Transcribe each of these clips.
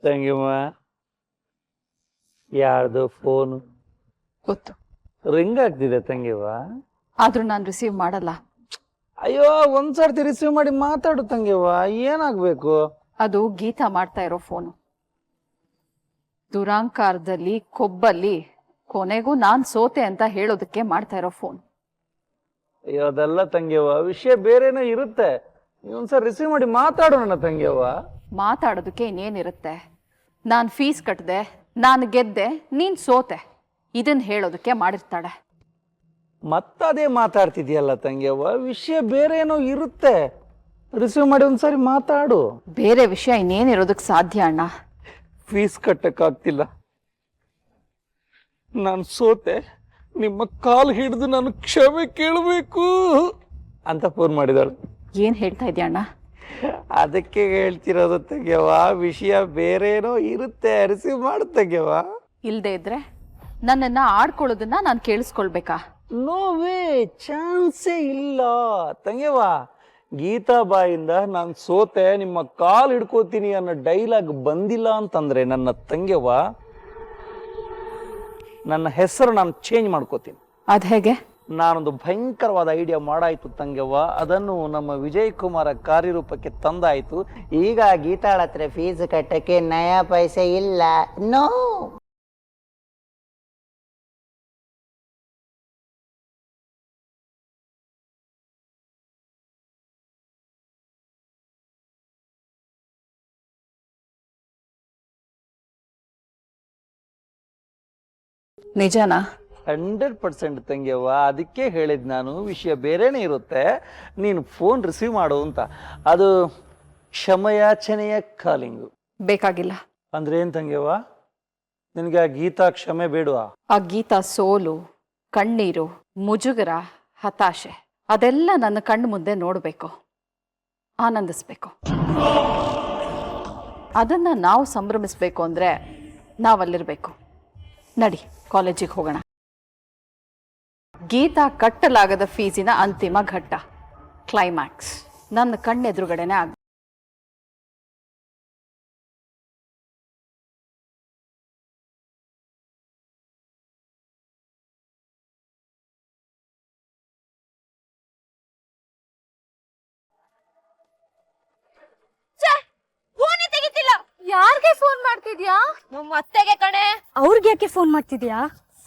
ತಂಗಿಮ್ಮ ಯಾರ್ದು ಫೋನು ಗೊತ್ತು, ರಿಂಗ್ ಆಗ್ತಿದೆ ತಂಗಿವ. ಆದ್ರೂ ನಾನು ರಿಸೀವ್ ಮಾಡಲ್ಲ. ಅಯ್ಯೋ ಒಂದ್ಸರ್ತಿ ರಿಸೀವ್ ಮಾಡಿ ಮಾತಾಡು ತಂಗಿವ, ಏನಾಗ್ಬೇಕು? ಅದು ಗೀತಾ ಮಾಡ್ತಾ ಇರೋ ಫೋನು. ದುರಾಂಕಾರದಲ್ಲಿ ಕೊಬ್ಬಲ್ಲಿ ಕೊನೆಗೂ ನಾನ್ ಸೋತೆ ಅಂತ ಹೇಳೋದಕ್ಕೆ ಮಾಡ್ತಾ ಇರೋ ಫೋನ್. ಅಯ್ಯೋ ಅದೆಲ್ಲ ತಂಗಿವ, ವಿಷಯ ಬೇರೆನೋ ಇರುತ್ತೆ. ನೀವೊಂದ್ಸರಿ ರಿಸೀವ್ ಮಾಡಿ ಮಾತಾಡು ನನ್ನ ತಂಗಿಯವ್ವ. ಮಾತಾಡೋದಕ್ಕೆ ಇನ್ನೇನಿರುತ್ತೆ? ನಾನು ಫೀಸ್ ಕಟ್ಟಿದೆ, ನಾನು ಗೆದ್ದೆ, ನೀನ್ ಸೋತೆ, ಇದನ್ನ ಹೇಳೋದಕ್ಕೆ ಮಾಡಿರ್ತಾಳೆ. ಮತ್ತದೇ ಮಾತಾಡ್ತಿದ್ಯಲ್ಲ ತಂಗಿಯವ್ವ, ವಿಷಯ ಬೇರೆ ಏನೋ ಇರುತ್ತೆ. ರಿಸೀವ್ ಮಾಡಿ ಒಂದ್ಸರಿ ಮಾತಾಡು. ಬೇರೆ ವಿಷಯ ಇನ್ನೇನಿರೋದಕ್ಕೆ ಸಾಧ್ಯ ಅಣ್ಣ? ಫೀಸ್ ಕಟ್ಟಕ್ಕಾಗ್ತಿಲ್ಲ, ನಾನು ಸೋತೆ, ನಿಮ್ಮ ಕಾಲು ಹಿಡಿದು ನಾನು ಕ್ಷಮೆ ಕೇಳಬೇಕು ಅಂತ ಫೋನ್ ಮಾಡಿದಾಳು. ಏನ್ ಹೇಳ್ತಾ ಇದೆಯಾ ಅಣ್ಣ? ಅದಕ್ಕೆ ಹೇಳ್ತಿರೋದು ತೆಗೆಯವ, ವಿಷಯ ಬೇರೇನೋ ಇರುತ್ತೆ. ರಿಸೀವ್ ಮಾಡು ತೆಗೆಯವ. ಇಲ್ದೇ ಇದ್ರೆ ನನ್ನನ್ನ ಆಡ್ಕೊಳ್ಳೋದನ್ನ ನಾನು ಕೇಳಿಸ್ಕೊಳ್ಬೇಕಾ? ನೋ ವೇ, ಚಾನ್ಸೇ ಇಲ್ಲ ತಂಗೆವ. ಗೀತಾ ಬಾಯಿಂದ ನಾನು ಸೋತೆ, ನಿಮ್ಮ ಕಾಲ್ ಹಿಡ್ಕೋತೀನಿ ಅನ್ನೋ ಡೈಲಾಗ್ ಬಂದಿಲ್ಲ ಅಂತಂದ್ರೆ ನನ್ನ ತಂಗೆವ, ನನ್ನ ಹೆಸರು ನಾನು ಚೇಂಜ್ ಮಾಡ್ಕೋತೀನಿ. ಅದ್ ಹೇಗೆ? ನಾನೊಂದು ಭಯಂಕರವಾದ ಐಡಿಯಾ ಮಾಡಾಯ್ತು ತಂಗೆವ್ವ. ಅದನ್ನು ನಮ್ಮ ವಿಜಯ್ ಕುಮಾರ ಕಾರ್ಯರೂಪಕ್ಕೆ ತಂದಾಯ್ತು. ಈಗ ಗೀತಾಳ ಹತ್ರ ಫೀಸ್ ಕಟ್ಟಕ್ಕೆ ನಯಾ ಪೈಸೆ ಇಲ್ಲ. ನೋ. ನಿಜನಾ? 100% ತಂಗಿಯವ್ವ. ಅದಕ್ಕೆ ಹೇಳಿದ್ ನಾನು, ವಿಷಯ ಬೇರೆನೇ ಇರುತ್ತೆ, ನೀನು ಫೋನ್ ರಿಸೀವ್ ಮಾಡು ಅಂತ. ಅದು ಕ್ಷಮೆಯಾಚನೆಯ ಕಾಲಿಂಗು. ಬೇಕಾಗಿಲ್ಲ. ಅಂದ್ರೆ ಏನ್ ತಂಗಿಯವ್ವ? ನಿನಗೆ ಆ ಗೀತಾ ಕ್ಷಮೆ ಬೇಡವಾ? ಆ ಗೀತಾ ಸೋಲು, ಕಣ್ಣೀರು, ಮುಜುಗರ, ಹತಾಶೆ ಅದೆಲ್ಲ ನನ್ನ ಕಣ್ಣು ಮುಂದೆ ನೋಡಬೇಕು, ಆನಂದಿಸ್ಬೇಕು. ಅದನ್ನ ನಾವು ಸಂಭ್ರಮಿಸ್ಬೇಕು ಅಂದ್ರೆ ನಾವಲ್ಲಿರ್ಬೇಕು. ನಡಿ, ಕಾಲೇಜಿಗೆ ಹೋಗೋಣ. ಗೀತಾ ಕಟ್ಟಲಾಗದ ಫೀಸಿನ ಅಂತಿಮ ಘಟ್ಟ, ಕ್ಲೈಮ್ಯಾಕ್ಸ್ ನನ್ನ ಕಣ್ಣೆದುರುಗಡೆನೆ ಆಗ. ಯಾರಿಗೆ ಫೋನ್ ಮಾಡ್ತಿದ್ಯಾ? ನಮ್ಮ ಅತ್ತೆಗೆ ಕಣೆ. ಅವ್ರಿಗೆ ಯಾಕೆ ಫೋನ್ ಮಾಡ್ತಿದ್ಯಾ?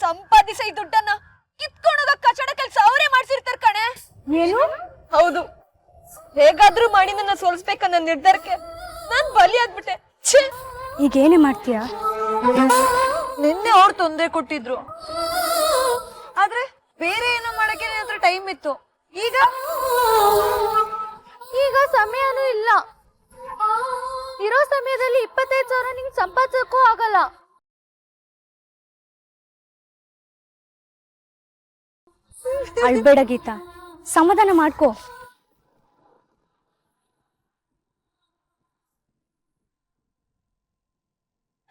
ಸಂಪಾದಿಸೋ ಈ ದುಡ್ಡನ್ನ ಕಿತ್ಕೊಂಡೋಗ ಕಚಡ ಕೆಲ್ಸ ಅವರೇ ಮಾಡ್ಸಿರ್ತಾರೆ ಕಣೆ. ಏನು? ಹೌದು, ಹೇಗಾದ್ರೂ ಮಾಡಿ ನನ್ನ ಸೋಲಿಸ್ಬೇಕನ್ನ ನಿರ್ಧಾರಕ್ಕೆ ನಾನ್ ಬಲಿ ಆಗ್ಬಿಟ್ಟೆ. ಈಗ ಏನೇ ಮಾಡ್ತೀಯಾ? ನಿನ್ನೆ ಅವ್ರು ತೊಂದರೆ ಕೊಟ್ಟಿದ್ರು, ಆದ್ರೆ ಬೇರೆ ಏನೋ ಮಾಡಕ್ಕೆ ನನ್ನ ಹತ್ರ ಟೈಮ್ ಇತ್ತು. ಈಗ ಸಮಯನೂ ಇಲ್ಲ. ಇರೋ ಸಮಯದಲ್ಲಿ 25,000 ನಿಂಗೆ ಸಂಪಾದಿಸಕ್ಕೂ ಆಗಲ್ಲ. ಅಳ್ಬೇಡ ಗೀತಾ, ಸಮಾಧಾನ ಮಾಡ್ಕೋ.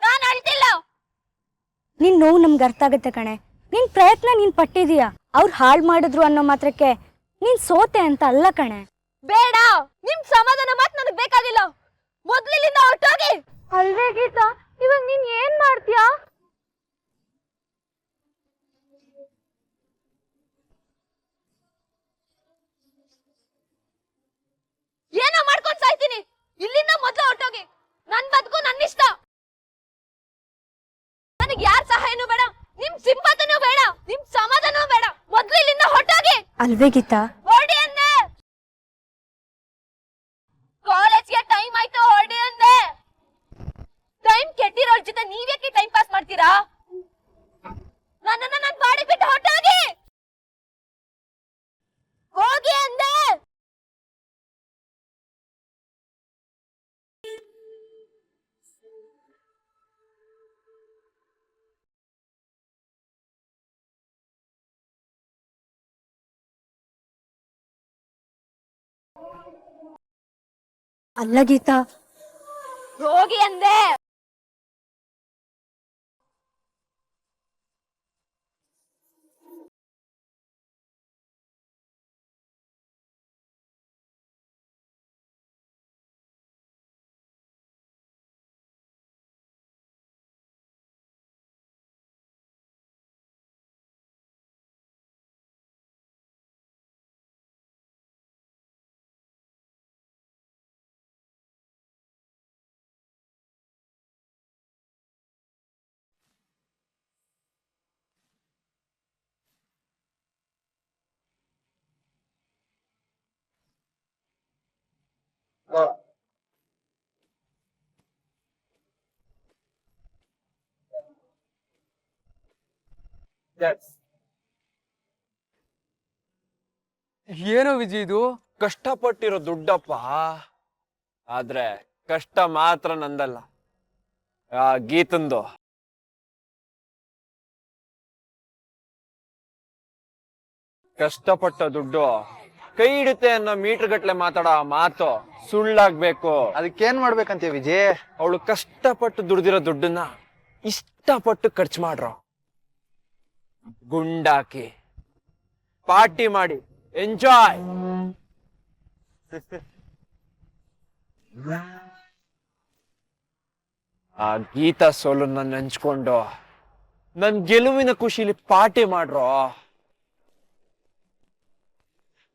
ನಾನು ಅಳ್ತಿಲ್ಲ. ನಿನ್ ನೋವು ನಮ್ಗೆ ಅರ್ಥ ಆಗತ್ತೆ ಕಣೆ. ನಿನ್ ಪ್ರಯತ್ನ ನೀನ್ ಪಟ್ಟಿದೀಯ. ಅವ್ರು ಹಾಳು ಮಾಡಿದ್ರು ಅನ್ನೋ ಮಾತ್ರಕ್ಕೆ ನೀನ್ ಸೋತೆ ಅಂತ ಅಲ್ಲ ಕಣೆ. ಬೇಡ, ನಿಮ್ ಸಮಾಧಾನ ಮಾತು ನನಗೆ ಬೇಕಾಗಿಲ್ಲ. ಮೊದ್ಲಿಲ್ಲಿಂದ ಹೊರಟೋಗಿ. ಅಲ್ವೇ ಗೀತಾ, ಇವಾಗ ನೀನ್ ಏನ್ ಮಾಡ್ತೀಯಾ? ಏನೋ ಮಾಡ್ಕೊಂಡ್ ಸಾಯ್ತೀನಿ. ಇಲ್ಲಿಂದ ಮೊದ್ಲು ಹೊರಟೋಗಿ. ನನ್ ಬದುಕು ನನ್ನಿಷ್ಟ. ನನಗೆ ಯಾರ ಸಹಾಯನೂ ಬೇಡ, ನಿಮ್ ಸಿಂಪತನೂ ಬೇಡ, ನಿಮ್ ಸಮಾಧಾನೂ ಬೇಡ. ಮೊದ್ಲು ಇಲ್ಲಿಂದ ಹೊರಟೋಗಿ. ಅಲ್ವೇ ಗೀತಾ? ಹೊರಡಿ ಅಂದೆ. ಕಾಲೇಜ್ಗೆ ಟೈಮ್ ಆಯ್ತು, ಹೊರಡಿ ಅಂದೆ. ಟೈಮ್ ಕೆಟ್ಟಿರೋಳ್ ಜೊತೆ ನೀವ್ಯಾಕೆ ಟೈಮ್ ಪಾಸ್ ಮಾಡ್ತೀರಾ? ನನ್ನನ್ನ ನನ್ ಬಾಡಿ ಬಿಟ್ಟು ಹೊರಟೋಗಿ. ಹೋಗಿ ಅಂದೆ. ಅಲ್ಲ ಗೀತಾ, ಹೋಗಿ ಅಂದೆ. ಏನೋ ವಿಜಯ್ ಇದು ಕಷ್ಟಪಟ್ಟಿರೋ ದುಡ್ಡಪ್ಪ. ಆದ್ರೆ ಕಷ್ಟ ಮಾತ್ರ ನಂದಲ್ಲ, ಆ ಗೀತಂದು. ಕಷ್ಟಪಟ್ಟ ದುಡ್ಡು ಕೈ ಹಿಡುತ್ತೆ ಅನ್ನೋ ಮೀಟರ್ ಗಟ್ಲೆ ಮಾತಾಡೋ ಆ ಮಾತು ಸುಳ್ಳಾಗ್ಬೇಕು. ಅದಕ್ಕೇನ್ ಮಾಡ್ಬೇಕಂತೀಯ ವಿಜಯ್? ಅವಳು ಕಷ್ಟಪಟ್ಟು ದುಡ್ದಿರೋ ದುಡ್ಡನ್ನ ಇಷ್ಟಪಟ್ಟು ಖರ್ಚು ಮಾಡ್ರೋ, ಗುಂಡಾಕಿ ಪಾರ್ಟಿ ಮಾಡಿ ಎಂಜಾಯ್. ಆ ಗೀತಾ ಸೋಲನ್ನ ನೆಂಚ್ಕೊಂಡು ನನ್ ಗೆಲುವಿನ ಖುಷಿಲಿ ಪಾರ್ಟಿ ಮಾಡ್ರೋ.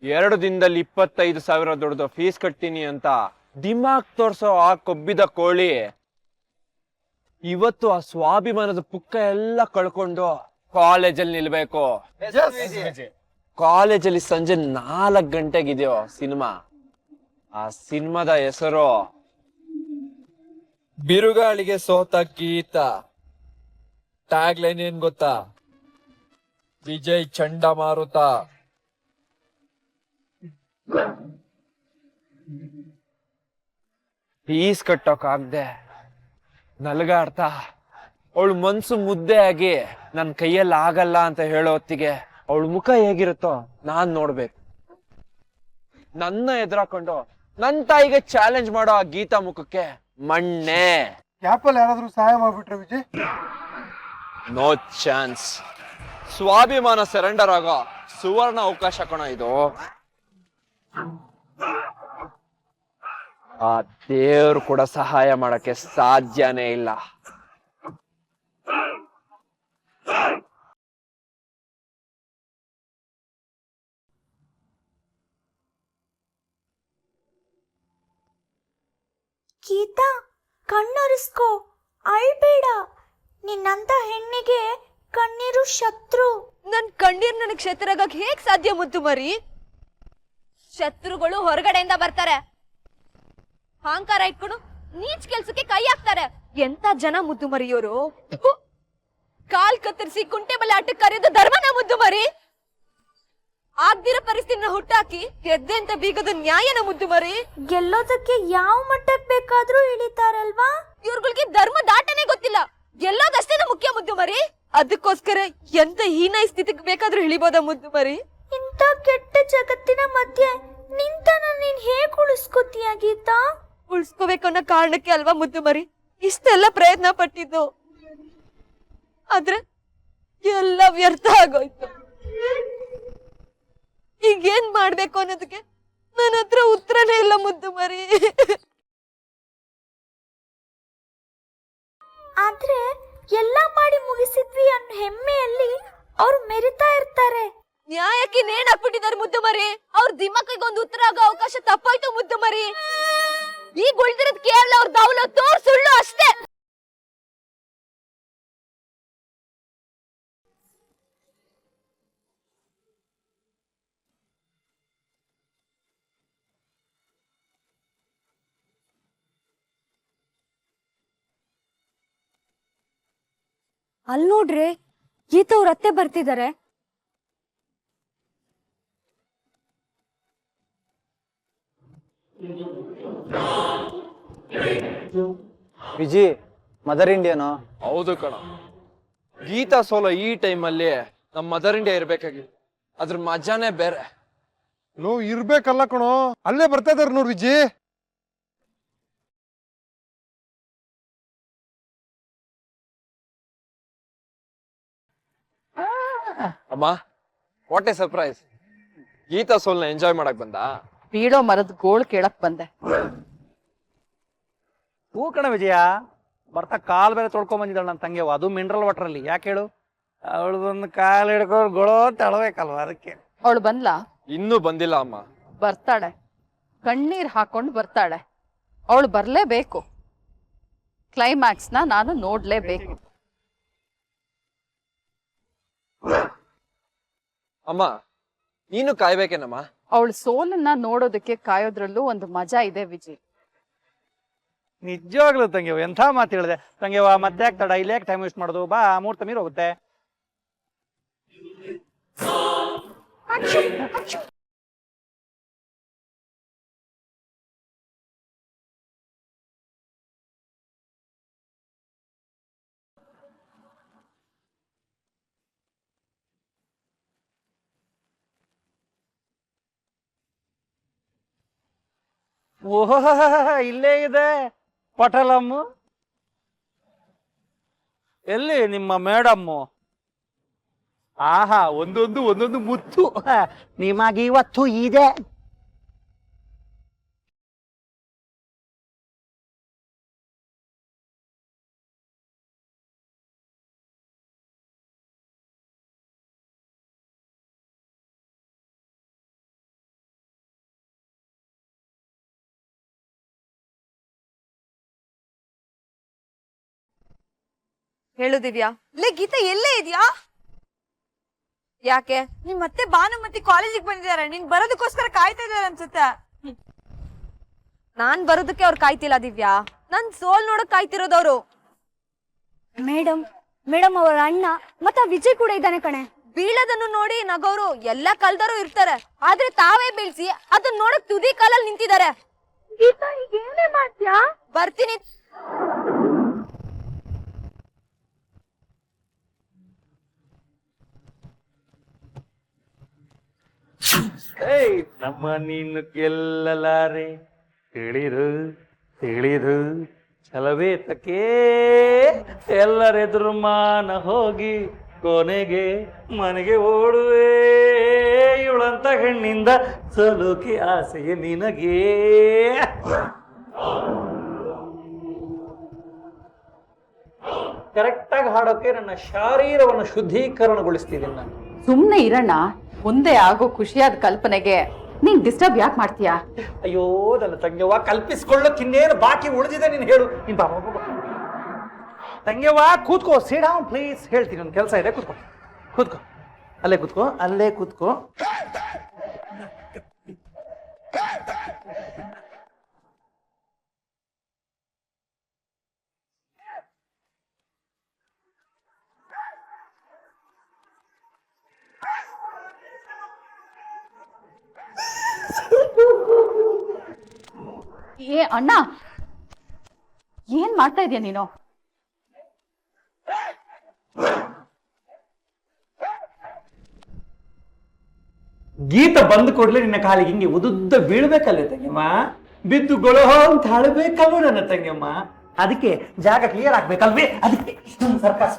2 ದಿನದಲ್ಲಿ 25,000 ದುಡ್ದು ಫೀಸ್ ಕಟ್ತೀನಿ ಅಂತ ದಿಮಾಗ್ ತೋರ್ಸೋ ಆ ಕೊಬ್ಬಿದ ಕೋಳಿ ಇವತ್ತು ಆ ಸ್ವಾಭಿಮಾನದ ಪುಕ್ಕ ಎಲ್ಲ ಕಳ್ಕೊಂಡು ಕಾಲೇಜಲ್ಲಿ ನಿಲ್ಬೇಕು. ಕಾಲೇಜಲ್ಲಿ ಸಂಜೆ 4 ಗಂಟೆಗಿದೆಯೋ ಸಿನಿಮಾ. ಆ ಸಿನಿಮಾದ ಹೆಸರು ಬಿರುಗಾಳಿಗೆ ಸೋತ ಗೀತ. ಟ್ಯಾಗ್ ಲೈನ್ ಏನ್ ಗೊತ್ತಾ? ವಿಜಯ್ ಚಂಡಮಾರುತ. ಫೀಸ್ ಕಟ್ಟೋಕಾಗ್ದೆ ನಲ್ಗಾಡ್ತಾ ಅವಳು ಮನ್ಸು ಮುದ್ದೆ ಆಗಿ ನನ್ ಕೈಯಲ್ಲಿ ಆಗಲ್ಲ ಅಂತ ಹೇಳೋ ಹೊತ್ತಿಗೆ ಅವಳ ಮುಖ ಹೇಗಿರುತ್ತೋ ನಾನ್ ನೋಡ್ಬೇಕು. ನನ್ನ ಎದುರಾಕೊಂಡು ನನ್ ತಾಯಿಗೆ ಚಾಲೆಂಜ್ ಮಾಡೋ ಆ ಗೀತಾ ಮುಖಕ್ಕೆ ಮಣ್ಣೆ. ಕ್ಯಾಪಲ್ಲಿ ಯಾರಾದ್ರೂ ಸಹಾಯ ಮಾಡ್ಬಿಟ್ರೆ ವಿಜಯ್? No chance. ಸ್ವಾಭಿಮಾನ ಸರೆಂಡರ್ ಆಗೋ ಸುವರ್ಣ ಅವಕಾಶ ಕಣ ಇದು. ಆ ದೇವ್ರು ಕೂಡ ಸಹಾಯ ಮಾಡಕ್ಕೆ ಸಾಧ್ಯನೇ ಇಲ್ಲ. ಗೀತಾ, ಕಣ್ಣೊರೆಸ್ಕೋ, ಅಳ್ಬೇಡ. ನಿನ್ನಂತ ಹೆಣ್ಣಿಗೆ ಕಣ್ಣೀರು ಶತ್ರು. ನನ್ ಕಣ್ಣೀರ್ ನನಗ್ ಶತ್ರುಗಾಗ್ ಹೇಗ್ ಸಾಧ್ಯ ಮುದ್ದು ಮರಿ? ಶತ್ರುಗಳು ಹೊರಗಡೆಯಿಂದ ಬರ್ತಾರೆ, ಅಹಂಕಾರ ಇಟ್ಕೊಂಡು ನೀಚ್ ಕೆಲ್ಸಕ್ಕೆ ಕೈ ಹಾಕ್ತಾರೆ. ಎಂತ ಜನ ಮುದ್ದು ಮರಿಯೋರು. ಕಾಲ್ ಕತ್ತರಿಸಿ ಕುಂಟೆ ಬಲೆ ಆಟಕ್ಕೆ ಕರೆಯೋದು ಧರ್ಮನ ಮುದ್ದು ಮರಿ? ಆಗ್ದಿರೋ ಪರಿಸ್ಥಿತಿನ ಹುಟ್ಟಾಕಿ ಗೆದ್ದೆ ಅಂತ ಬೀಗದ ನ್ಯಾಯನ ಮುದ್ದು ಮರಿ? ಗೆಲ್ಲೋದಕ್ಕೆ ಯಾವ ಮಟ್ಟಕ್ಕೆ ಬೇಕಾದ್ರೂ ಇಳಿತಾರಲ್ವಾ? ಇವ್ರುಗಳಿಗೆ ಧರ್ಮ ದಾಟನೆ ಗೊತ್ತಿಲ್ಲ, ಗೆಲ್ಲೋದಷ್ಟೇನ ಮುಖ್ಯ ಮುದ್ದು ಮರಿ. ಅದಕ್ಕೋಸ್ಕರ ಎಂತ ಹೀನಾಯಿ ಸ್ಥಿತಿಗೆ ಬೇಕಾದ್ರೂ ಇಳಿಬೋದ ಮುದ್ದು ಮರಿ? ಇಂಥ ಕೆಟ್ಟ ಜಗತ್ತಿನ ಮಧ್ಯೆ ನಿಂತನ ನೀನ್ ಹೇಗ್ ಉಳಿಸ್ಕೋತೀಯ ಗೀತಾ? ಉಳಿಸ್ಕೋಬೇಕು ಅನ್ನೋ ಕಾರಣಕ್ಕೆ ಅಲ್ವಾ ಮುದ್ದು ಮರಿ ಇಷ್ಟೆಲ್ಲ ಪ್ರಯತ್ನ ಪಟ್ಟಿದ್ದು. ಆದ್ರೆ ಎಲ್ಲ ವ್ಯರ್ಥ ಆಗೋಯ್ತು. ಈಗೇನ್ ಮಾಡ್ಬೇಕು ಅನ್ನೋದಕ್ಕೆ ನನ್ನ ಹತ್ರ ಉತ್ತರನೇ ಇಲ್ಲ ಮುದ್ದು ಮರಿ. ಆದ್ರೆ ಎಲ್ಲ ಮಾಡಿ ಮುಗಿಸಿದ್ವಿ ಅನ್ನೋ ಹೆಮ್ಮೆಯಲ್ಲಿ ಅವ್ರು ಮೆರಿತಾ ಇರ್ತಾರೆ. ನ್ಯಾಯಕ್ಕೆ ನೇಣ್ ಹಾಕ್ಬಿಟ್ಟಿದ್ದಾರೆ ಮುದ್ದು ಮರಿ. ಅವ್ರ ದಿಮಾಕಿಗೆ ಒಂದು ಉತ್ತರ ಆಗೋ ಅವಕಾಶ ತಪ್ಪಾಯ್ತು ಮುದ್ದು ಮರಿ. ಈಗ ಉಳಿದಿರೋದ್ ಕೇವಲ ಅವ್ರ ದೌಲತ್ತು, ಸುಳ್ಳು ಅಷ್ಟೇ. ಅಲ್ ನೋಡ್ರಿ, ಗೀತಾ ಅವ್ರ ಅತ್ತೆ ಬರ್ತಿದ್ದಾರೆ. Viji, mother Indian? ಹೌದು ಕಣ. ಗೀತಾ ಸೋಲೋ ಈ ಟೈಮಲ್ಲಿ ನಮ್ ಮದರ್ ಇಂಡಿಯಾ ಇರ್ಬೇಕಾಗಿತ್ತು. ಅದ್ರ ಮಜಾನೇ ಬೇರೆ. ಲೋ, ಇರ್ಬೇಕಲ್ಲ ಕಣೋ, ಅಲ್ಲೇ ಬರ್ತಾ ಇದಾರೆ ನೋಡ್ ವಿಜಿ. ಅಮ್ಮ, ವಾಟ್ ಎ ಸರ್ಪ್ರೈಸ್. ಗೀತಾ ಸೋಲ್ನ ಎಂಜಾಯ್ ಮಾಡಕ್ ಬಂದ? ಬೀಳೋ ಮರದ ಗೋಳ್ ಕೇಳಕ್ ಬಂದೆ. ಹೂ ಕಣ ವಿಜಯ, ಬರ್ತಾ ಕಾಲ್ ಬೇರೆ ತೊಳ್ಕೊಂಡ್ ಬಂದಿದ್ದಾಳೆ ನನ್ನ ತಂಗಿಯವ, ಅದು ಮಿನರಲ್ ವಾಟರ್ ಅಲ್ಲಿ. ಯಾಕೆ ಹೇಳು? ಅವಳದೊಂದು ಕಾಲ್ ಹಿಡ್ಕೊಂಡು ಗೊಳೋ ತಳಬೇಕಲ್ವ, ಅದಕ್ಕೆ. ಅವಳು ಬಂದ್ಲಾ? ಇನ್ನೂ ಬಂದಿಲ್ಲ ಅಮ್ಮ. ಬರ್ತಾಳೆ, ಕಣ್ಣೀರ್ ಹಾಕೊಂಡು ಬರ್ತಾಳೆ. ಅವಳು ಬರ್ಲೇಬೇಕು. ಕ್ಲೈಮ್ಯಾಕ್ಸ್ನ ನಾನು ನೋಡ್ಲೇಬೇಕು. ಅಮ್ಮ, ನೀನು ಕಾಯ್ಬೇಕೇನಮ್ಮ? ಅವಳ ಸೋಲನ್ನ ನೋಡೋದಕ್ಕೆ ಕಾಯೋದ್ರಲ್ಲೂ ಒಂದು ಮಜಾ ಇದೆ ವಿಜಯ್. ನಿಜವಾಗ್ಲೂ ತಂಗಿಯವ, ಎಂಥ ಮಾತು ಹೇಳಿದೆ ತಂಗಿಯವ. ಮತ್ತೆ ಯಾಕೆ ತಡ, ಇಲ್ಲಿ ಯಾಕೆ ಟೈಮ್ ವೇಸ್ಟ್ ಮಾಡೋದು? ಬಾ, ಮುಹೂರ್ತ ಮೀರ್ ಹೋಗುತ್ತೆ. ಓಹೋ, ಇಲ್ಲೇ ಇದೆ ಪಟಲಮ್ಮು. ಎಲ್ಲಿ ನಿಮ್ಮ ಮೇಡಮ್ಮು? ಆಹಾ, ಒಂದೊಂದು ಮುತ್ತು. ನಿಮಗೆ ಇವತ್ತು ಇದೆ. ಹೇಳು ದಿವ್ಯಾ. ಲೇ ಗೀತಾ, ಎಲ್ಲೇ ಇದ್ಯಾ? ಯಾಕೆ? ನಿಮ್ ಮತ್ತೆ ಭಾನುಮತಿ ಕಾಲೇಜಿಗೆ ಬಂದಿದ್ದಾರೆ, ನೀನ್ ಬರೋದಕ್ಕೋಸ್ಕರ ಕಾಯ್ತಾ ಇದಾರೆ ಅನ್ಸುತ್ತೆ. ನಾನ್ ಬರೋದಕ್ಕೆ ಅವ್ರು ಕಾಯ್ತಿಲ್ಲ ದಿವ್ಯಾ, ನನ್ ಸೋಲ್ ನೋಡಕ್ ಕಾಯ್ತಿರೋದವ್ರು. ಮೇಡಮ್ ಅವರ ಅಣ್ಣ ಮತ್ತ ವಿಜಯ್ ಕೂಡ ಇದ್ದಾನೆ ಕಣೆ. ಬೀಳೋದನ್ನು ನೋಡಿ ನಗೋರು ಎಲ್ಲ ಕಲ್ದರು ಇರ್ತಾರೆ, ಆದ್ರೆ ತಾವೇ ಬೀಳ್ಸಿ ಅದನ್ನ ನೋಡಕ್ ತುದಿ ಕಾಲಲ್ಲಿ ನಿಂತಿದ್ದಾರೆ. ಗೀತಾ, ಈಗ ಏನೇ ಮಾಡ್ತೀಯಾ? ಬರ್ತೀನಿ. ಏಯ್, ನಮ್ಮ ನೀನು ಗೆಲ್ಲಲಾರೆ, ತಿಳಿದು ಛಲವೇ ತಕೇ ಎಲ್ಲರೆದುರು ಮಾನ ಹೋಗಿ ಕೊನೆಗೆ ಮನೆಗೆ ಓಡುವೆ. ಇವಳಂತ ಹೆಣ್ಣಿಂದ ಸಲುಕಿ ಆಸೆಯೇ ನಿನಗೆ. ಕರೆಕ್ಟಾಗಿ ಹಾಡೋಕೆ ನನ್ನ ಶಾರೀರವನ್ನು ಶುದ್ಧೀಕರಣಗೊಳಿಸ್ತಿದ್ದೀನಿ ನಾನು. ಸುಮ್ನೆ ಇರಣ್ಣ, ಮುಂದೆ ಆಗೋ ಖುಷಿಯಾದ ಕಲ್ಪನೆಗೆ ನೀನ್ ಡಿಸ್ಟರ್ಬ್ ಯಾಕೆ ಮಾಡ್ತೀಯಾ? ಅಯ್ಯೋ ನನ್ನ ತಂಗ್ಯವ್ವ, ಕಲ್ಪಿಸ್ಕೊಳ್ಳೋಕೆ ಇನ್ನೇನು ಬಾಕಿ ಉಳಿದಿದೆ ನೀನು ಹೇಳು. ನೀನ್ ಬಾ ತಂಗ್ಯವ್ವ, ಕೂತ್ಕೋ, ಸಿಟ್ ಡೌನ್ ಪ್ಲೀಸ್. ಹೇಳ್ತೀನಿ, ಒಂದು ಕೆಲಸ ಇದೆ, ಕೂತ್ಕೋ. ಅಲ್ಲೇ ಕೂತ್ಕೋ. ಏ ಅಣ್ಣ, ಏನ್ ಮಾಡ್ತಾ ಇದೀಯ ನೀನು? ಗೀತ ಬಂದು ಕೂಡಲೇ ನಿನ್ನ ಕಾಲಿಗೆ ಹಿಂಗೆ ಉದುದ್ದ ಬೀಳ್ಬೇಕಲ್ಲೇ ತಂಗಮ್ಮ, ಬಿದ್ದು ಗೊಳೋ ಅಂತ ಹಾಳಬೇಕಲ್ವ ನನ್ನ ತಂಗಮ್ಮ. ಅದಕ್ಕೆ ಜಾಗ ಕ್ಲಿಯರ್ ಆಗ್ಬೇಕಲ್ವೇ, ಅದಕ್ಕೆ ಸರ್ಕಸ್.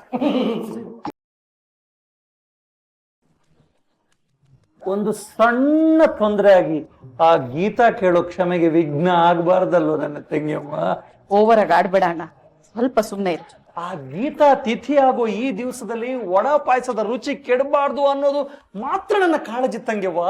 ಒಂದು ಸಣ್ಣ ತೊಂದರೆ ಆಗಿ ಆ ಗೀತಾ ಕೇಳೋ ಕ್ಷಮೆಗೆ ವಿಘ್ನ ಆಗ್ಬಾರ್ದಲ್ವ ನನ್ನ ತಂಗಿಯಮ್ಮ. ಓವರ್ ಆಗಿ ಆಡ್ಬೇಡ ಅಣ್ಣ, ಸ್ವಲ್ಪ ಸುಮ್ನೆ ಇರು. ಆ ಗೀತಾ ತಿಥಿ ಆಗೋ ಈ ದಿವಸದಲ್ಲಿ ವಡ ಪಾಯಸದ ರುಚಿ ಕೆಡಬಾರ್ದು ಅನ್ನೋದು ಮಾತ್ರ ನನ್ನ ಕಾಳಜಿ ತಂಗ್ಯವ್ವ.